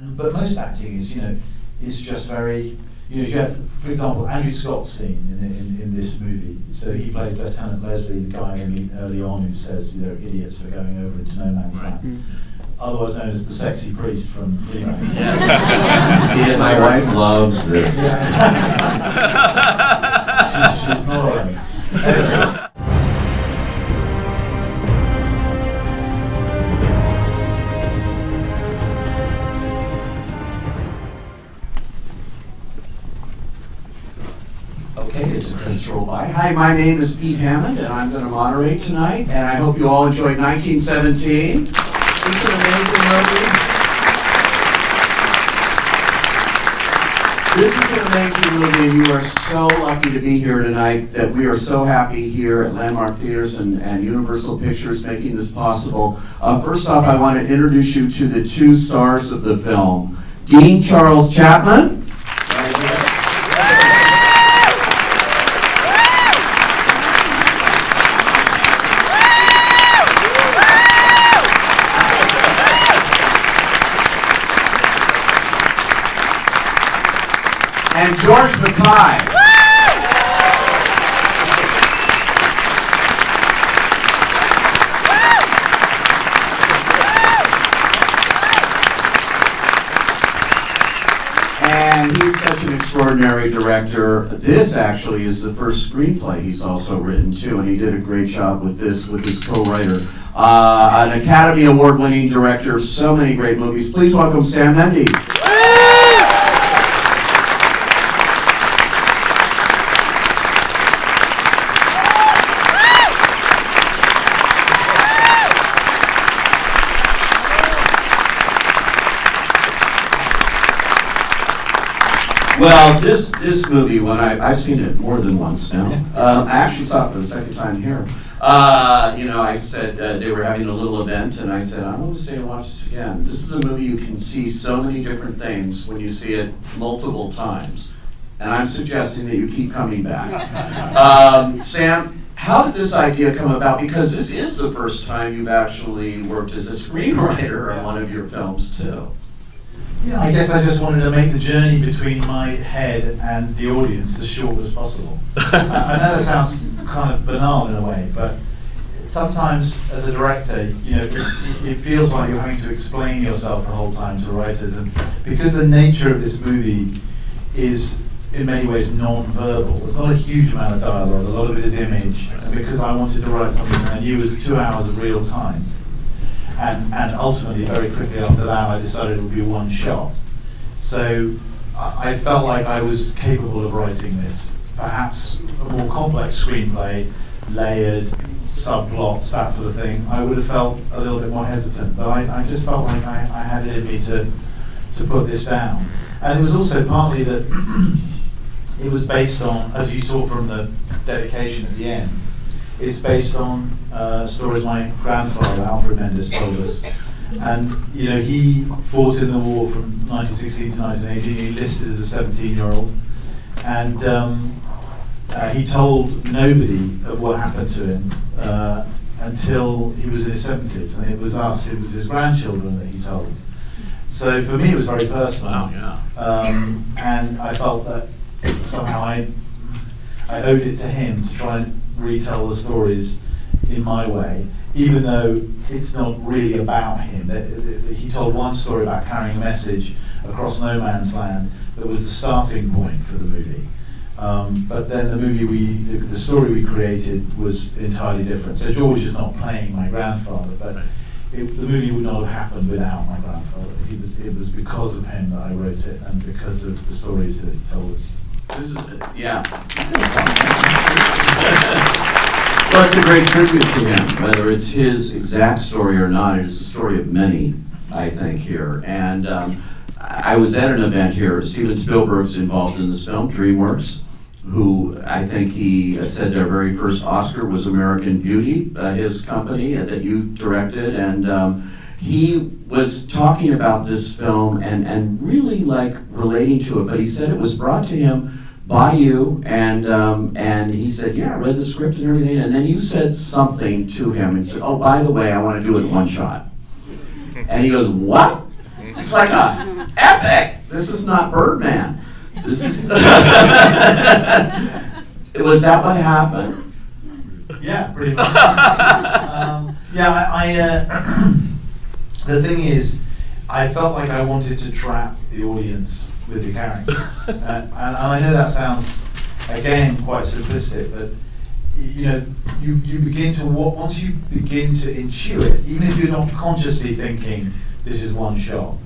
But most acting is just very, you have, for example, Andrew Scott's scene in this movie. So he plays Lieutenant Leslie, the guy early on who says they're idiots for going over into no man's land. Otherwise known as the sexy priest from Flynn. My wife loves this. She's not alone. Okay, it's a credits roll by. Hi, my name is Pete Hammond, and I'm going to moderate tonight. And I hope you all enjoyed 1917. It's an amazing movie. This is an amazing movie, and you are so lucky to be here tonight. That we are so happy here at Landmark Theaters and Universal Pictures making this possible. First off, I want to introduce you to the two stars of the film, Dean-Charles Chapman. And George MacKay. And he's such an extraordinary director. This actually is the first screenplay he's also written too, and he did a great job with this with his co-writer. An Academy Award-winning director of so many great movies. Please welcome Sam Mendes. Well, this movie, when I've seen it more than once now. I actually saw it for the second time here. I said they were having a little event, and I said, I'm going to stay and watch this again. This is a movie you can see so many different things when you see it multiple times. And I'm suggesting that you keep coming back. Sam, how did this idea come about? Because this is the first time you've actually worked as a screenwriter on one of your films, too. Yeah, I guess I just wanted to make the journey between my head and the audience as short as possible. I know that sounds kind of banal in a way, but sometimes as a director, it feels like you're having to explain yourself the whole time to writers, and because the nature of this movie is in many ways non-verbal, there's not a huge amount of dialogue, a lot of it is image, and because I wanted to write something that I knew was 2 hours of real time. And ultimately, very quickly after that, I decided it would be one shot. So I felt like I was capable of writing this, perhaps a more complex screenplay, layered subplots, that sort of thing. I would have felt a little bit more hesitant, but I just felt like I had it in me to put this down. And it was also partly that it was based on, as you saw from the dedication at the end, it's based on stories my grandfather, Alfred Mendes, told us. And he fought in the war from 1916 to 1918. He enlisted as a 17-year-old. And he told nobody of what happened to him until he was in his 70s. And it was his grandchildren that he told. So for me, it was very personal. Wow, yeah. And I felt that somehow I owed it to him to try and retell the stories in my way, even though it's not really about him. He told one story about carrying a message across no man's land that was the starting point for the movie. But then the story we created was entirely different. So George is not playing my grandfather, but the movie would not have happened without my grandfather. It was because of him that I wrote it, and because of the stories that he told us. This is it, yeah. Well, it's a great tribute to him, whether it's his exact story or not. It's the story of many, I think, here. And I was at an event here. Steven Spielberg's involved in this film, DreamWorks, who I think he said their very first Oscar was American Beauty, his company that you directed. And he was talking about this film and really relating to it, but he said it was brought to him by you, and he said, yeah, I read the script and everything, and then you said something to him and said, oh, by the way, I want to do it in one shot. And he goes, what? It's like a epic. This is not Birdman. This is. Was that what happened? Yeah, pretty much. The thing is, I felt like I wanted to trap the audience with the characters, and I know that sounds again quite simplistic, but you begin to once you begin to intuit, even if you're not consciously thinking this is one shot,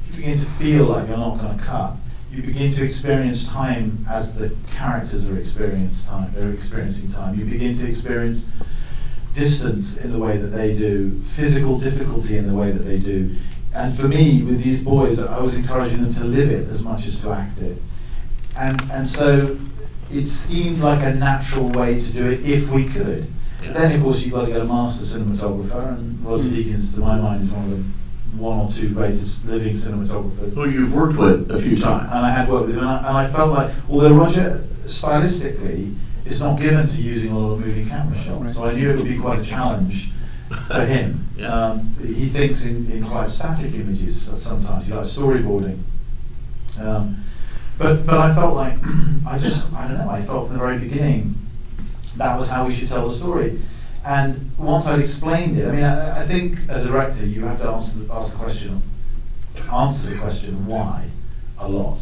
you begin to feel like you're not going to cut. You begin to experience time as the characters are experiencing time. You begin to experience distance in the way that they do, physical difficulty in the way that they do. And for me, with these boys, I was encouraging them to live it as much as to act it. And so it seemed like a natural way to do it if we could. But then, of course, you've got to get a master cinematographer, and Roger Deakins, to my mind, is one or two greatest living cinematographers. Who you've worked with a few times. And I had worked with him, and I felt like, although Roger, stylistically, is not given to using a lot of moving camera shots, so I knew it would be quite a challenge for him. He thinks in quite static images sometimes. He likes storyboarding. But I felt like, I don't know, I felt from the very beginning that was how we should tell the story. And once I'd explained it, I mean, I think as a director, you have to answer the question why a lot.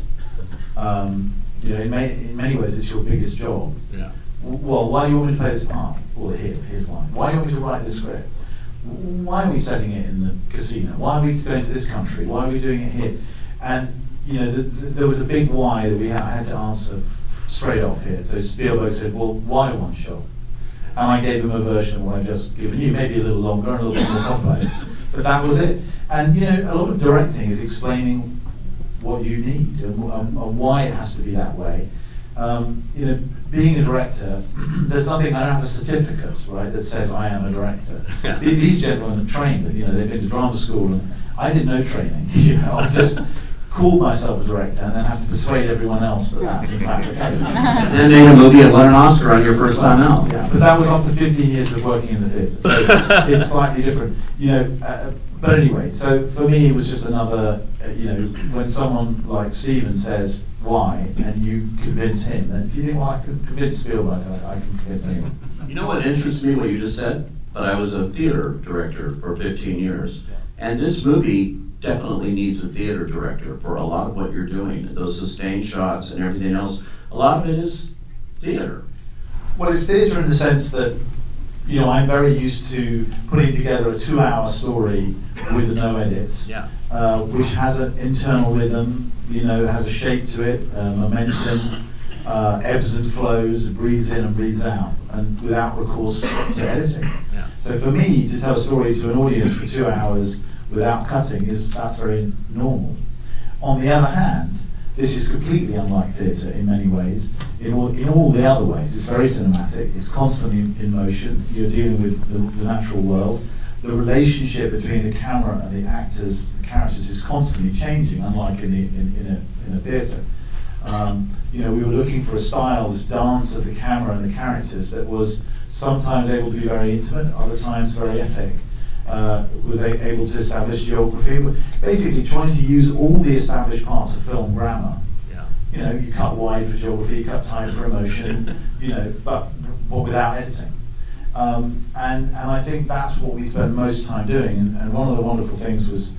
In many ways, it's your biggest job. Yeah. Well, why do you want me to play this part? Well, here's why. Why do you want me to write this script? Why are we setting it in the casino? Why are we going to this country? Why are we doing it here? And there was a big why that I had to answer straight off here. So Spielberg said, well, why one shot? And I gave him a version of what I've just given you, maybe a little longer and a little bit more complex, but that was it. And a lot of directing is explaining what you need and why it has to be that way. Being a director, there's nothing. I don't have a certificate, right, that says I am a director. Yeah. These gentlemen are trained. They've been to drama school, and I did no training. I just called myself a director and then have to persuade everyone else that that's in fact the case. And then made a movie and won an Oscar on your first time out. Yeah, but that was after 15 years of working in the theatre, so it's slightly different. But anyway, so for me it was just another, when someone like Stephen says why, and you convince him, then if you think, well, I can convince Spielberg, I can convince anyone. You know what interests me, what you just said? But I was a theater director for 15 years, and this movie definitely needs a theater director for a lot of what you're doing, those sustained shots and everything else. A lot of it is theater. Well, it's theatre in the sense that, I'm very used to putting together a 2-hour story with no edits, which has an internal rhythm, has a shape to it, momentum, ebbs and flows, breathes in and breathes out, and without recourse to editing. Yeah. So for me, to tell a story to an audience for 2 hours without cutting, that's very normal. On the other hand, this is completely unlike theatre in many ways. In all the other ways, it's very cinematic, it's constantly in motion, you're dealing with the natural world. The relationship between the camera and the actors, the characters, is constantly changing, unlike in a theatre. We were looking for a style, this dance of the camera and the characters that was sometimes able to be very intimate, other times very epic. Was able to establish geography, basically trying to use all the established parts of film grammar. Yeah. You cut wide for geography, you cut tight for emotion, but without editing. And I think that's what we spent most time doing. And one of the wonderful things was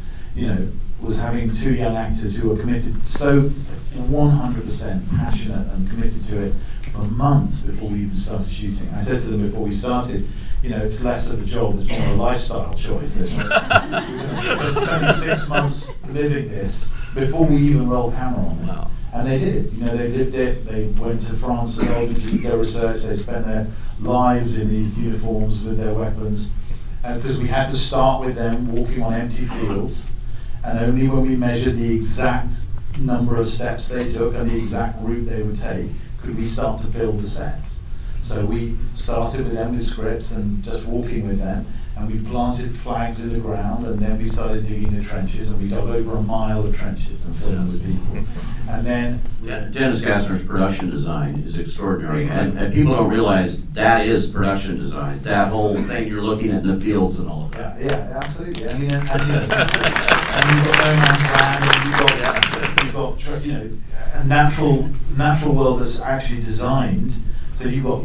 having 2 young actors who were committed, so 100% passionate and committed to it for months before we even started shooting. I said to them before we started, it's less of a job, it's more a lifestyle choice. This one. We spent 6 months living this before we even rolled camera on it. Wow. And they did. They lived it. They went to France and Belgium to do their research. They spent their lives in these uniforms with their weapons. And because we had to start with them walking on empty fields, and only when we measured the exact number of steps they took and the exact route they would take could we start to build the sets. So we started with them with scripts and just walking with them, and we planted flags in the ground, and then we started digging the trenches, and we dug over a mile of trenches and filled them with people. And then Dennis Gassner's production design is extraordinary, and people don't realize that is production design. That whole thing you're looking at in the fields and all of that. Yeah, absolutely. I mean, and you've got no man's land, and you've got a natural world that's actually designed. So you've got,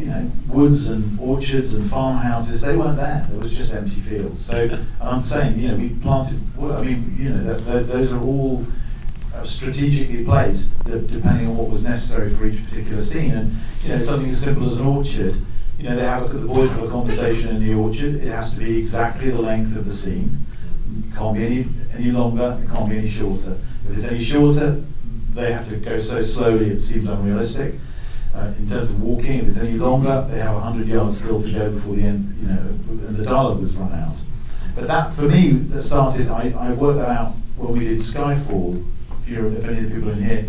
woods and orchards and farmhouses. They weren't there. There was just empty fields. So I'm saying, we planted. I mean, those are all strategically placed, depending on what was necessary for each particular scene. And something as simple as an orchard. The boys have a conversation in the orchard. It has to be exactly the length of the scene. It can't be any longer. It can't be any shorter. If it's any shorter, they have to go so slowly it seems unrealistic. In terms of walking, if it's any longer, they have 100 yards still to go before the end, and the dialogue was run out. But that, for me, that started, I worked that out when we did Skyfall. If any of the people in here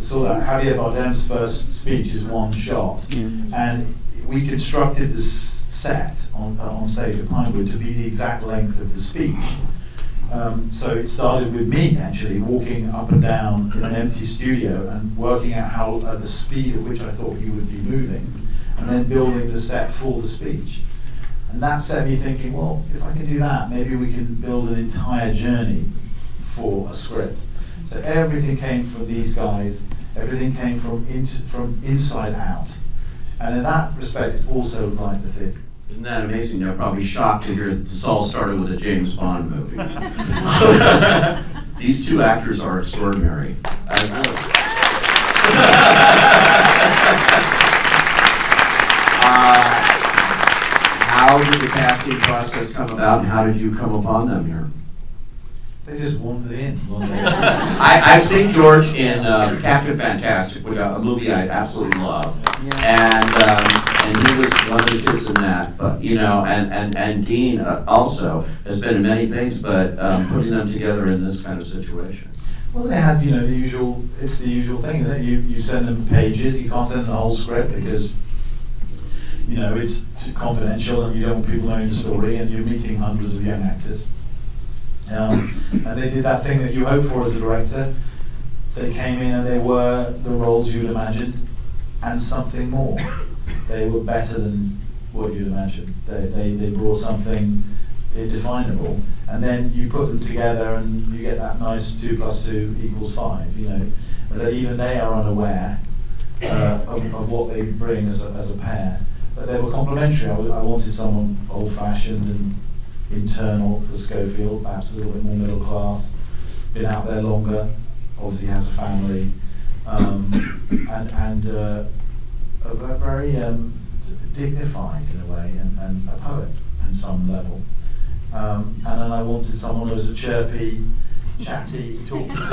saw that, Javier Bardem's first speech is one shot. And we constructed this set on stage at Pinewood to be the exact length of the speech. So it started with me actually walking up and down in an empty studio and working out how the speed at which I thought he would be moving, and then building the set for the speech. And that set me thinking, well, if I can do that, maybe we can build an entire journey for a script. So everything came from these guys. Everything came from inside out. And in that respect, it's also like the theatre. Isn't that amazing? They're probably shocked to hear this all started with a James Bond movie. These two actors are extraordinary. How did the casting process come about, and how did you come upon them here? They just wandered in. I've seen George in Captain Fantastic, a movie I absolutely love, and he was one of the kids in that. But and Dean also has been in many things, but putting them together in this kind of situation. Well, they had the usual. It's the usual thing that you send them pages. You can't send them the whole script because it's confidential and you don't want people knowing the story, and you're meeting hundreds of young actors. And they did that thing that you hope for as a director. They came in and they were the roles you'd imagined, and something more. They were better than what you'd imagined. They brought something indefinable, and then you put them together and you get that nice 2 + 2 = 5. That even they are unaware of what they bring as a pair. But they were complementary. I wanted someone old-fashioned and internal for Schofield, perhaps a little bit more middle class, been out there longer, obviously has a family, and very dignified in a way, and a poet on some level. And then I wanted someone who was a chirpy, chatty, talking to a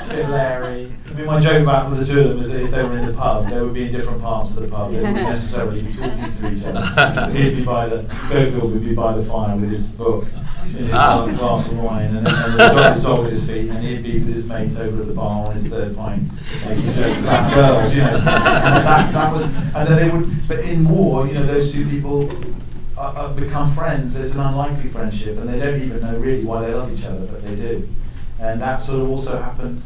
bit Larry. I mean, my joke about the two of them is that if they were in the pub, they would be in different parts of the pub. They wouldn't necessarily be talking to each other. Schofield would be by the fire with his book, in his glass of wine, and he'd got his dog at his feet, and he'd be with his mates over at the bar on his third pint, making jokes about girls, And that was, and then they would. But in war, those two people become friends. It's an unlikely friendship, and they don't even know really why they love each other, but they do. And that sort of also happened.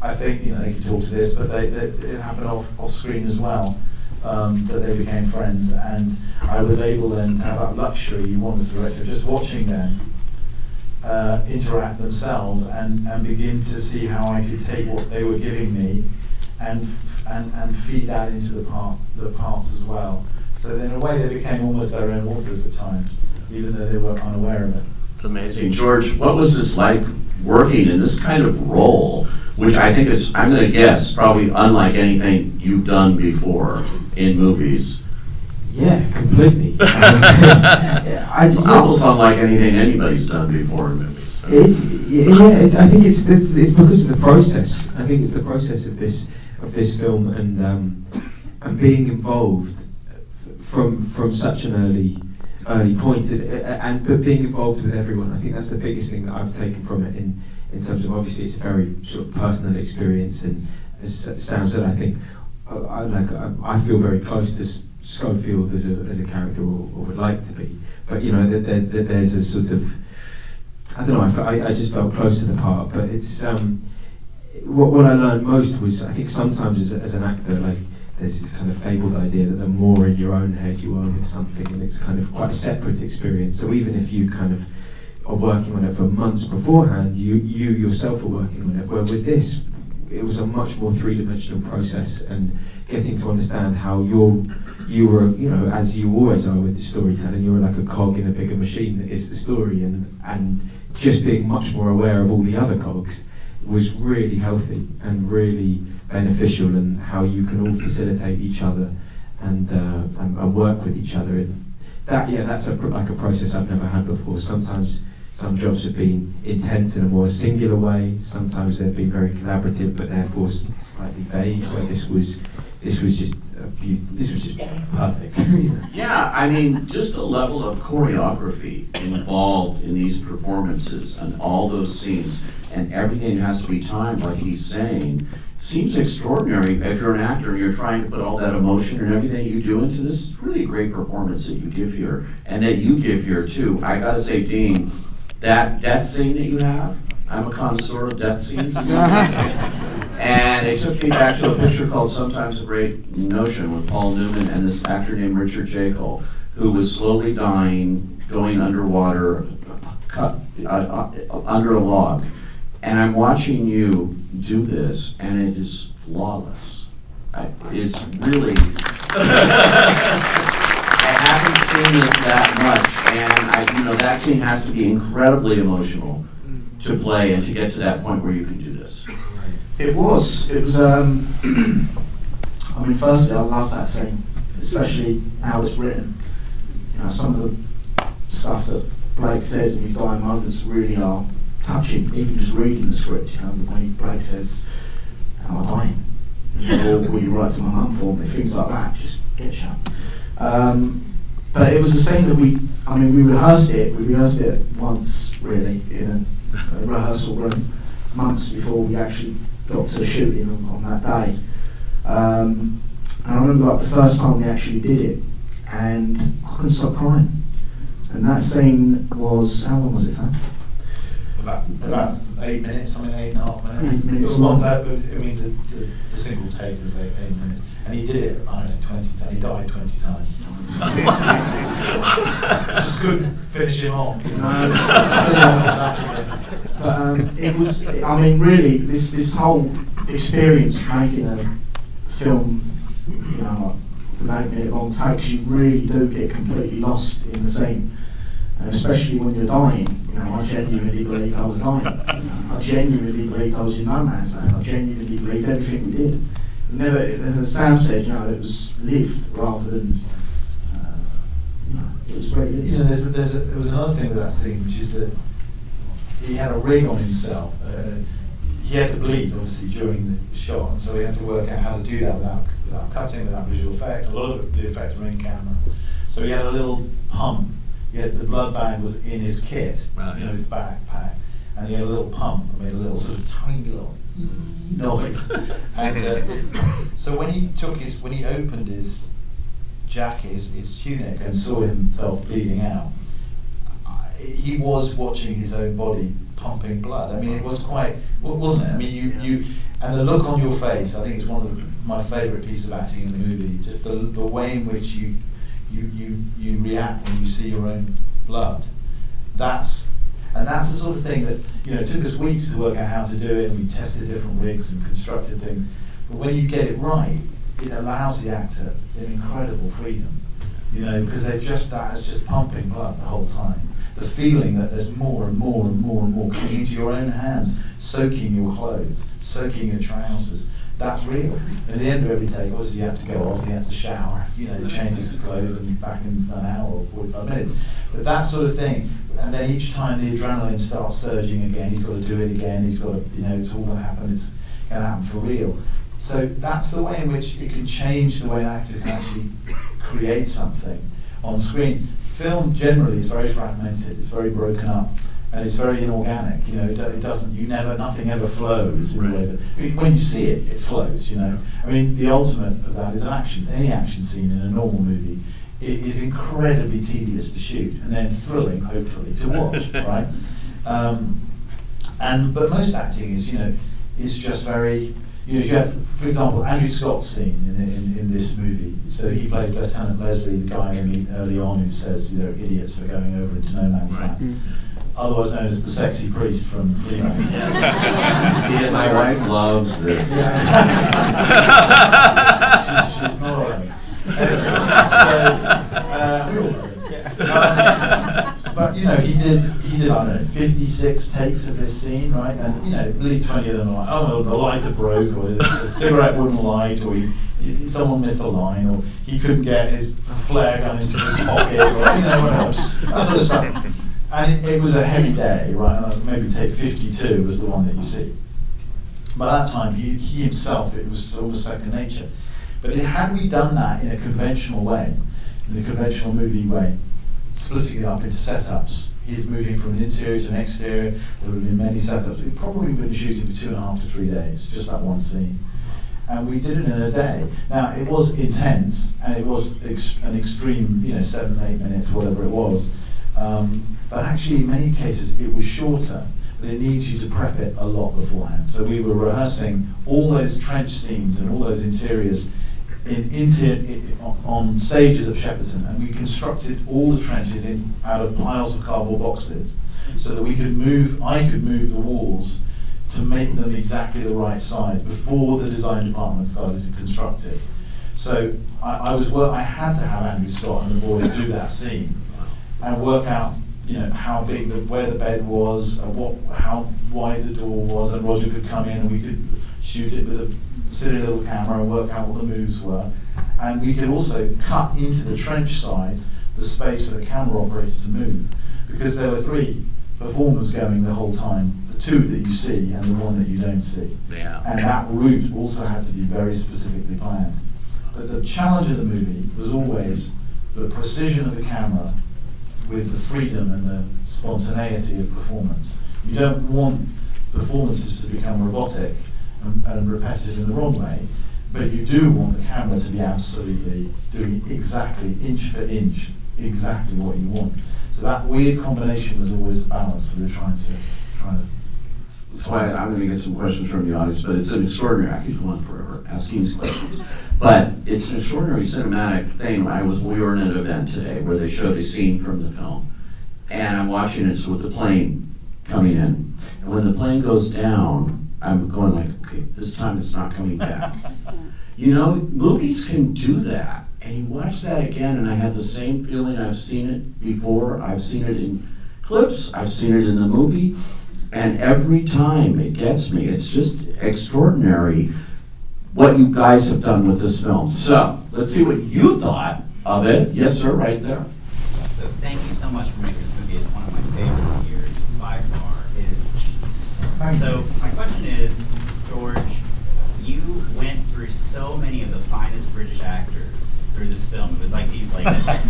I think they could talk to this, but it happened off screen as well. That they became friends, and I was able then to have that luxury. You want as a director, just watching them interact themselves and begin to see how I could take what they were giving me and feed that into the parts as well. So in a way, they became almost their own authors at times, even though they were unaware of it. It's amazing. George, what was this like working in this kind of role, which I think is, I'm going to guess, probably unlike anything you've done before in movies? Yeah, completely. It's almost unlike anything anybody's done before in movies. So. I think it's because of the process. I think it's the process of this film and being involved from such an early point, but being involved with everyone. I think that's the biggest thing that I've taken from it in terms of, obviously it's a very sort of personal experience, and as Sam said, I think I feel very close Schofield as a character or would like to be, but you know that there's a sort of, I don't know, I just felt close to the part, but it's what I learned most was, I think sometimes as an actor, like there's this kind of fabled idea that the more in your own head you are with something, and it's kind of quite a separate experience. So even if you kind of are working on it for months beforehand, you yourself are working on it. Where with this, it was a much more three-dimensional process, and getting to understand how you were, you know, as you always are with the storytelling, you were like a cog in a bigger machine that is the story, and just being much more aware of all the other cogs was really healthy and really beneficial, and how you can all facilitate each other and work with each other. And that's like a process I've never had before. Sometimes some jobs have been intense in a more singular way. Sometimes they've been very collaborative, but therefore slightly vague. Where this was just perfect. Yeah, I mean, just the level of choreography involved in these performances and all those scenes, and everything has to be timed, like he's saying, seems extraordinary. If you're an actor and you're trying to put all that emotion and everything you do into this, it's really a great performance that you give here, and that you give here too. I gotta say, Dean, that death scene that you have, I'm a connoisseur of death scenes. And it took me back to a picture called Sometimes a Great Notion with Paul Newman and this actor named Richard Jekyll, who was slowly dying, going underwater, cut under a log. And I'm watching you do this, and it is flawless. It's really, I haven't seen this that much, and that scene has to be incredibly emotional to play and to get to that point where you can do this. It was, I mean, firstly, I love that scene, especially how it's written. You know, some of the stuff that Blake says in his dying moments really are touching, even just reading the script, you know, when Blake says, am I dying? Or will you write to my mum for me? Things like that, just get shut. But it was a scene that we rehearsed it once, really, in a rehearsal room, months before we actually got to shooting on that day. And I remember like the first time we actually did it, and I couldn't stop crying. And that scene was, how long was it, Sam? About 8 minutes, 8.5 minutes. 8 minutes It was long. that, but I mean, the single take was 8 minutes. And he did it, I don't know, 20 times. He died 20 times. Just couldn't finish him off. But it was, I mean, really, this whole experience making a film, you know, like 8 minute long takes, you really do get completely lost in the scene. And especially when you're dying, you know, I genuinely believed I was dying. You know, I genuinely believed I was in no man's land. I genuinely believed everything we did. Never, as Sam said, you know, it was lived rather than, it was very lived. You know, there was another thing with that scene, which is that he had a rig on himself. He had to bleed, obviously, during the shot, and so he had to work out how to do that without cutting, without visual effects. A lot of the effects were in camera. So he had a little pump. The blood bag was in his kit, you know, his backpack, and he had a little pump that made a little sort of tiny little noise. And so when he opened his jacket, his tunic, and saw himself bleeding out, he was watching his own body pumping blood. I mean, it was quite, wasn't it? I mean, you and the look on your face, I think it's one of my favourite pieces of acting in the movie, just the way in which you react when you see your own blood. That's the sort of thing that, you know, it took us weeks to work out how to do it, and we tested different rigs and constructed things. But when you get it right, it allows the actor an incredible freedom, you know, because they're just pumping blood the whole time. The feeling that there's more and more and more and more coming into your own hands, soaking your clothes, soaking your trousers. That's real. And at the end of every take, obviously you have to go off, he has to shower, you know, change his clothes and back in an hour or 45 minutes. But that sort of thing, and then each time the adrenaline starts surging again, he's got to do it again, he's got to, you know, it's all going to happen, it's going to happen for real. So that's the way in which it can change the way an actor can actually create something on screen. Film generally is very fragmented, it's very broken up, and it's very inorganic. You know, it doesn't. Nothing ever flows in the way that. I mean, when you see it, it flows. You know, I mean, the ultimate of that is any action scene in a normal movie. It is incredibly tedious to shoot, and then thrilling, hopefully, to watch. Right. But most acting is just very. You have, for example, Andrew Scott's scene in this movie. So he plays Lieutenant Leslie, the guy early on who says they're idiots for going over into no man's land. Otherwise known as the sexy priest from Flynn. My wife loves this. she's not alright. But he did I don't know 56 takes of this scene, right? And at least 20 of them are like, oh no, the lighter broke, or the cigarette wouldn't light, or someone missed a line, or he couldn't get his flare gun into his pocket, or what else, that sort of stuff. And it was a heavy day, right? Maybe take 52 was the one that you see. By that time, he himself, it was almost second nature. But had we done that in a conventional way, in a conventional movie way, splitting it up into setups, he's moving from an interior to an exterior, there would have been many setups. We'd probably been shooting for 2.5 to 3 days, just that one scene. And we did it in a day. Now, it was intense, and it was an extreme, 7, 8 minutes, whatever it was. But actually, in many cases, it was shorter, but it needs you to prep it a lot beforehand. So we were rehearsing all those trench scenes and all those interiors on stages of Shepperton, and we constructed all the trenches out of piles of cardboard boxes, so that I could move the walls to make them exactly the right size before the design department started to construct it. So I had to have Andrew Scott and the boys do that scene and work out how big where the bed was, how wide the door was, and Roger could come in and we could shoot it with a silly little camera and work out what the moves were. And we could also cut into the trench sides the space for the camera operator to move, because there were 3 performers going the whole time, the 2 that you see and the one that you don't see. Yeah. And that route also had to be very specifically planned. But the challenge of the movie was always the precision of the camera with the freedom and the spontaneity of performance. You don't want performances to become robotic and repetitive in the wrong way, but you do want the camera to be absolutely doing exactly, inch for inch, exactly what you want. So that weird combination was always a balance that we're trying to. That's why I'm going to get some questions from the audience, but it's an extraordinary, I could go on forever asking these questions, but it's an extraordinary cinematic thing. We were in an event today where they showed a scene from the film, and I'm watching it with the plane coming in, and when the plane goes down, I'm going like, okay, this time it's not coming back. Movies can do that, and you watch that again, and I had the same feeling. I've seen it before, I've seen it in clips, I've seen it in the movie, and every time it gets me. It's just extraordinary what you guys have done with this film. So, let's see what you thought of it. Yes, sir, right there. So thank you so much for making this movie. It's one of my favorite years by far. It is genius. So my question is, George, you went through so many of the finest British actors through this film. It was like these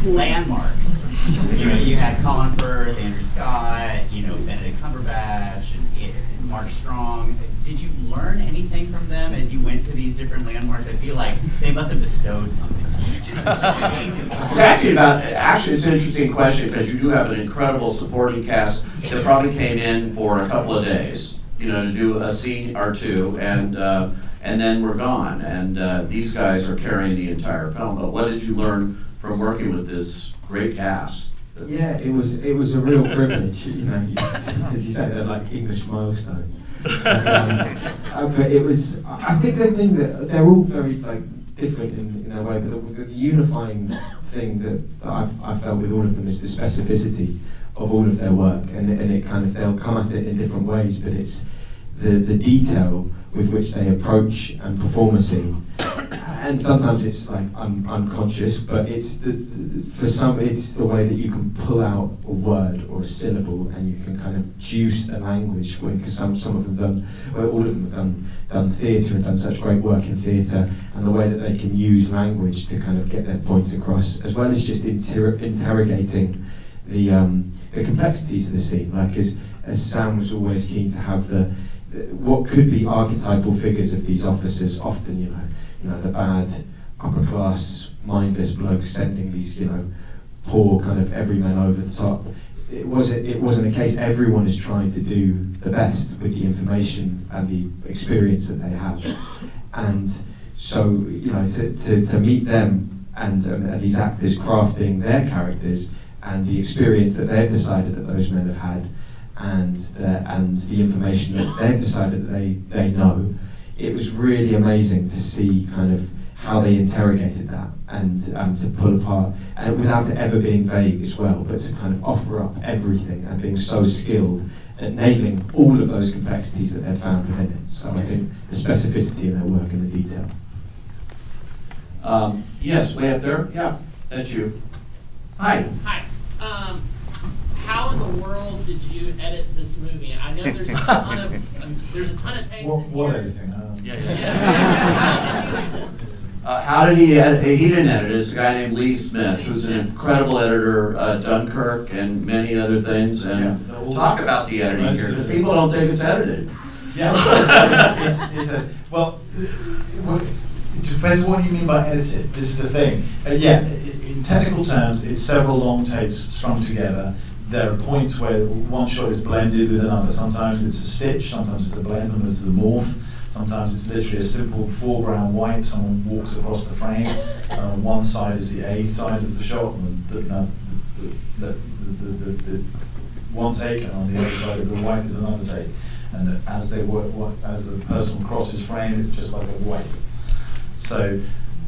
landmarks. You had Colin Firth, Andrew Scott, Benedict Cumberbatch, and Mark Strong. Did you learn anything from them as you went to these different landmarks? I feel like they must have bestowed something. It's actually it's an interesting question, because you do have an incredible supporting cast that probably came in for a couple of days, to do a scene or two, and then we're gone. And these guys are carrying the entire film. But what did you learn from working with this great cast? Yeah, it was a real privilege. As you say, they're like English milestones. But it was. I think the thing that they're all very different in their way, but the unifying thing that I felt with all of them is the specificity of all of their work, and it kind of, they'll come at it in different ways, but it's the detail with which they approach and perform a scene. And sometimes it's like unconscious, but for some it's the way that you can pull out a word or a syllable, and you can kind of juice the language. Because all of them have done theatre and done such great work in theatre, and the way that they can use language to kind of get their points across, as well as just interrogating the complexities of the scene. Like as Sam was always keen to have the what could be archetypal figures of these officers, often you know the bad upper class mindless blokes sending these poor kind of everyman over the top. It wasn't a case. Everyone is trying to do the best with the information and the experience that they have, and so to meet them and these actors crafting their characters and the experience that they've decided that those men have had, and the information that they've decided that they know, it was really amazing to see kind of how they interrogated that and to pull apart, and without it ever being vague as well, but to kind of offer up everything and being so skilled at nailing all of those complexities that they've found within it. So I think the specificity in their work and the detail. Yes, way up there. Yeah, that's you. Hi. Hi. How in the world did you edit this movie? I know there's a ton of takes. What editing? How did he edit? He didn't edit it. It's a guy named Lee Smith, who's an incredible editor, Dunkirk and many other things. And talk about the editing here, because people don't think it's edited. Yeah, it depends what you mean by edited. This is the thing. In technical terms, it's several long takes strung together. There are points where one shot is blended with another. Sometimes it's a stitch, sometimes it's a blend, sometimes it's a morph. Sometimes it's literally a simple foreground wipe. Someone walks across the frame. One side is the A side of the shot, and the one take, and on the other side of the wipe is another take. And as they work, as the person crosses frame, it's just like a wipe. So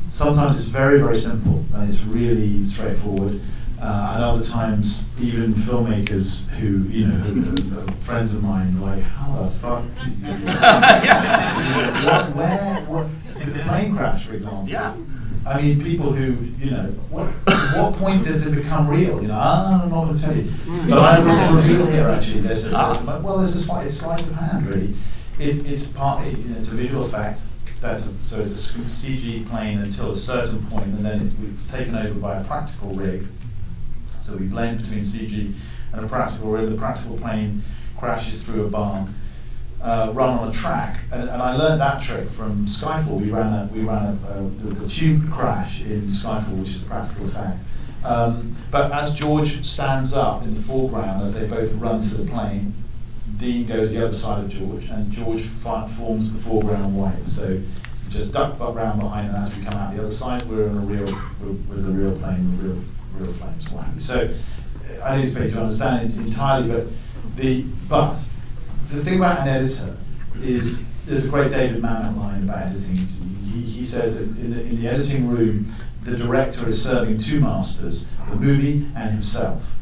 sometimes it's very, very simple, and it's really straightforward. And other times, even filmmakers who are friends of mine, like, how the fuck did you do that? What, the plane crash, for example. Yeah. I mean, people who, what point does it become real? I'm not going to tell you. But I will reveal here, actually, there's a sleight of hand, really. It's partly, it's a visual effect. So it's a CG plane until a certain point, and then it's taken over by a practical rig. So we blend between CG and a practical rig. The practical plane crashes through a barn, run on a track, and I learned that trick from Skyfall. We ran the tube crash in Skyfall, which is a practical effect. But as George stands up in the foreground, as they both run to the plane, Dean goes the other side of George, and George forms the foreground wipe. So you just duck round behind, and as we come out the other side, we're in with the real plane, with real flames. Wow. So I didn't expect you to understand it entirely, but the thing about an editor is there's a great David Mamet line about editing. He says that in the editing room, the director is serving two masters, the movie and himself.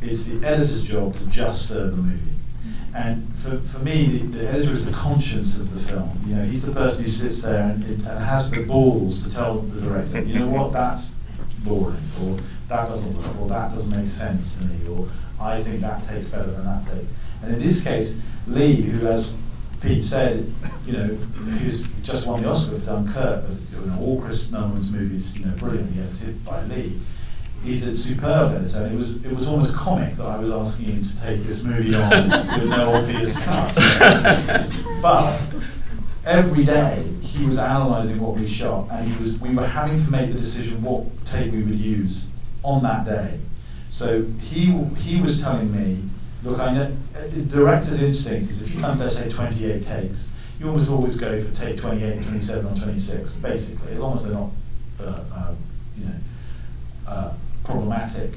It's the editor's job to just serve the movie. And for me, the editor is the conscience of the film. He's the person who sits there and has the balls to tell the director, you know what, that's boring, or that doesn't work, or that doesn't make sense to me, or I think that takes better than that take. And in this case, Lee, who, as Pete said, who's just won the Oscar for Dunkirk, but all Chris Nolan's movies, brilliantly edited by Lee. He's a superb editor, and it was almost comic that I was asking him to take this movie on with no obvious cut. But every day he was analysing what we shot, and we were having to make the decision what take we would use on that day. So he was telling me, look, I know the director's instinct is if you have, let's say, 28 takes, you almost always go for take 28, 27, or 26, basically, as long as they're not problematic.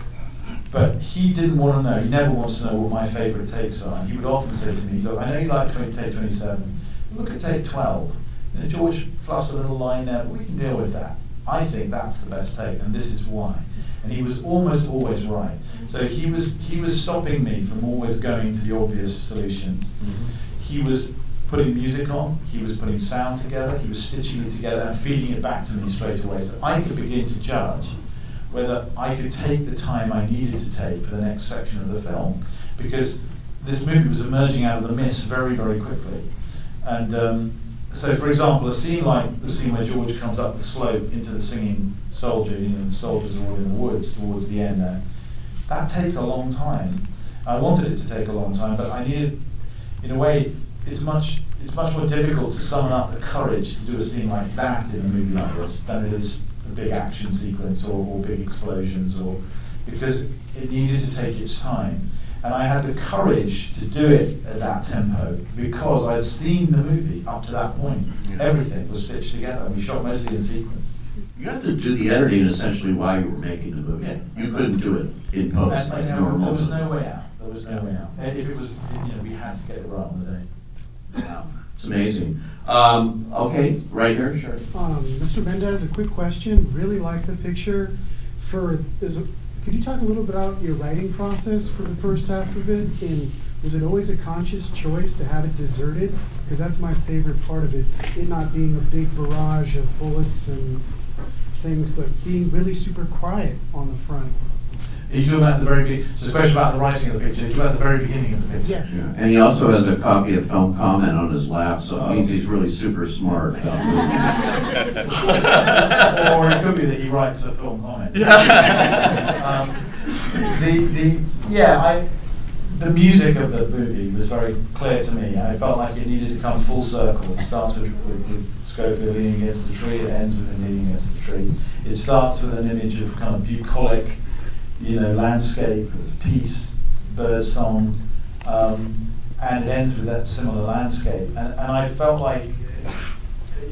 But he didn't want to know, he never wants to know what my favourite takes are. And he would often say to me, look, I know you like take 27, look at take 12. George fluffs a little line there, but we can deal with that. I think that's the best take, and this is why. And he was almost always right. So he was stopping me from always going to the obvious solutions. Mm-hmm. He was putting music on, he was putting sound together, he was stitching it together and feeding it back to me straight away, so I could begin to judge whether I could take the time I needed to take for the next section of the film, because this movie was emerging out of the mist very, very quickly. And so, for example, a scene like the scene where George comes up the slope into the singing soldier, the soldiers are all in the woods towards the end there, that takes a long time. I wanted it to take a long time, but I needed, in a way, it's much more difficult to summon up the courage to do a scene like that in a movie like this than it is a big action sequence or big explosions, or because it needed to take its time. And I had the courage to do it at that tempo because I'd seen the movie up to that point. Yeah. Everything was stitched together, and we shot mostly in sequence. You had to do the editing essentially while you were making the movie. Yeah. You couldn't do it in post like normal. There was no way out. There was no way out. If it was, we had to get it right on the day. Wow, it's amazing. Okay, right here, sure. Mr. Mendes, a quick question. Really like the picture. Could you talk a little bit about your writing process for the first half of it? And was it always a conscious choice to have it deserted? Because that's my favorite part of it. It not being a big barrage of bullets and things, but being really super quiet on the front. Are you talking about the very beginning? So the question about the writing of the picture. Are you talking about the very beginning of the picture? Yes. Yeah. And he also has a copy of Film Comment on his lap, so it means he's really super smart. Or it could be that he writes a film comment. The music of the movie was very clear to me. I felt like it needed to come full circle. It starts with Schofield leaning against the tree. It ends with him leaning against the tree. It starts with an image of kind of bucolic, landscape, peace, bird song, and it ends with that similar landscape. And I felt like,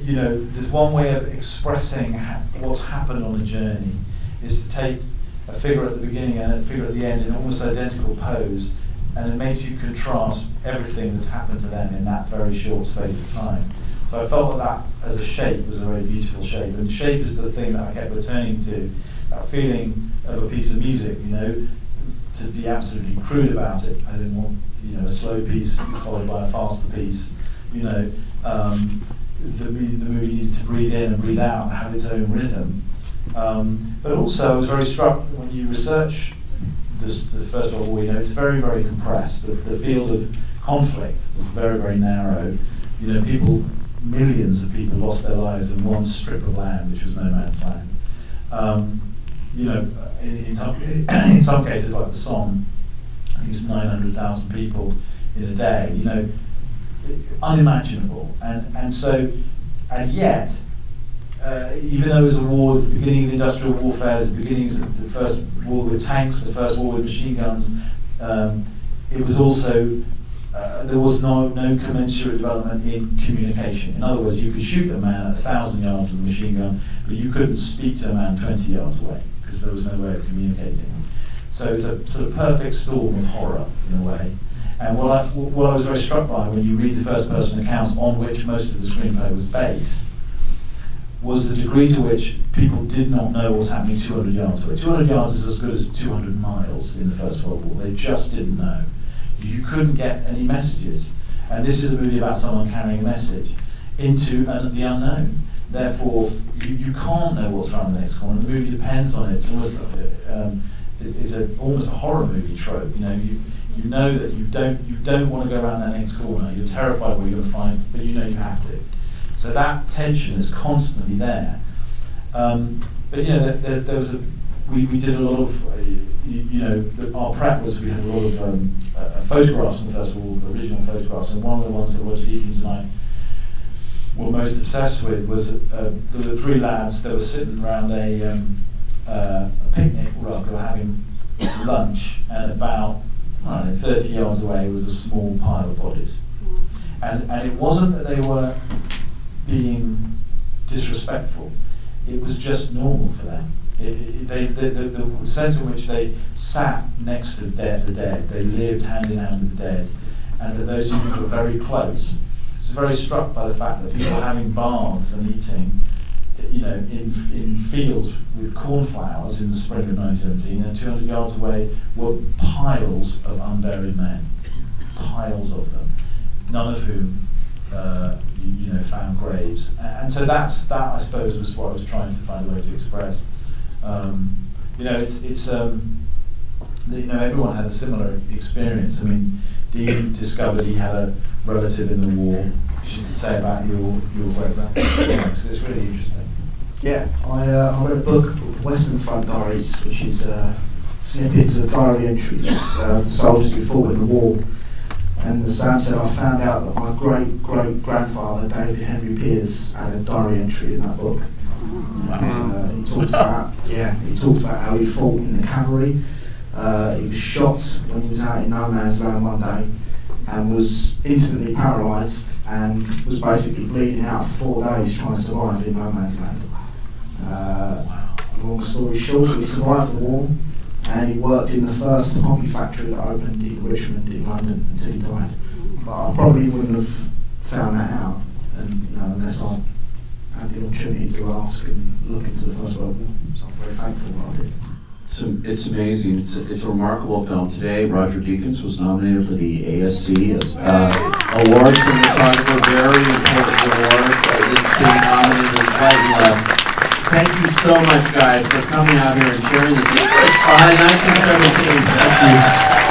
there's one way of expressing what's happened on a journey is to take a figure at the beginning and a figure at the end in almost identical pose, and it makes you contrast everything that's happened to them in that very short space of time. So I felt that as a shape was a very beautiful shape, and shape is the thing that I kept returning to, that feeling of a piece of music, to be absolutely crude about it. I didn't want, a slow piece followed by a faster piece. The movie needed to breathe in and breathe out and have its own rhythm. But also I was very struck when you research the First World War, it's very, very compressed. The field of conflict was very, very narrow. Millions of people lost their lives in one strip of land, which was no man's land. In some cases, like the Somme, I think it's 900,000 people in a day. Unimaginable. And yet, even though it was a war, the beginning of the industrial warfare, the beginnings of the first war with tanks, the first war with machine guns, it was also, there was no commensurate development in communication. In other words, you could shoot a man at 1,000 yards with a machine gun, but you couldn't speak to a man 20 yards away, because there was no way of communicating. So it's a sort of perfect storm of horror, in a way. And what I was very struck by when you read the first-person accounts on which most of the screenplay was based, was the degree to which people did not know what was happening 200 yards away. 200 yards is as good as 200 miles in the First World War. They just didn't know. You couldn't get any messages. And this is a movie about someone carrying a message into the unknown. Therefore, you can't know what's around the next corner. The movie depends on it. It's almost a horror movie trope. You know that you don't want to go around that next corner. You're terrified what you're going to find, but you have to. So that tension is constantly there. But there was we did a lot of our prep was we had a lot of photographs from the First World War, original photographs, and one of the ones that Roger Deakins and I were most obsessed with was there were three lads that were sitting around a picnic, or they were having lunch, and about 30 yards away was a small pile of bodies. And it wasn't that they were being disrespectful, it was just normal for them. The sense in which they sat next to the dead, they lived hand in hand with the dead, and that those two people were very close. I was very struck by the fact that people were having baths and eating in fields with cornflowers in the spring of 1917, and 200 yards away were piles of unburied men, piles of them, none of whom found graves. And so that I suppose was what I was trying to find a way to express. Everyone had a similar experience. I mean, Dean discovered he had a relative in the war. You should say about your background, because it's really interesting. Yeah, I read a book called Western Front Diaries, which is snippets of diary entries, soldiers who fought in the war. And as Sam said, I found out that my great-great-grandfather, David Henry Pearce, had a diary entry in that book. He talks about how he fought in the cavalry. He was shot when he was out in no man's land one day and was instantly paralysed and was basically bleeding out for 4 days trying to survive in no man's land. Long story short, he survived the war and he worked in the first poppy factory that opened in Richmond in London until he died. But I probably wouldn't have found that out unless I had the opportunity to ask and look into the First World War. So I'm very thankful that I did. It's amazing. It's a remarkable film. Today, Roger Deakins was nominated for the ASC Award Cinematographer. Very important award. It's being nominated right and left. Thank you so much, guys, for coming out here and sharing the secrets behind 1917. Thank you.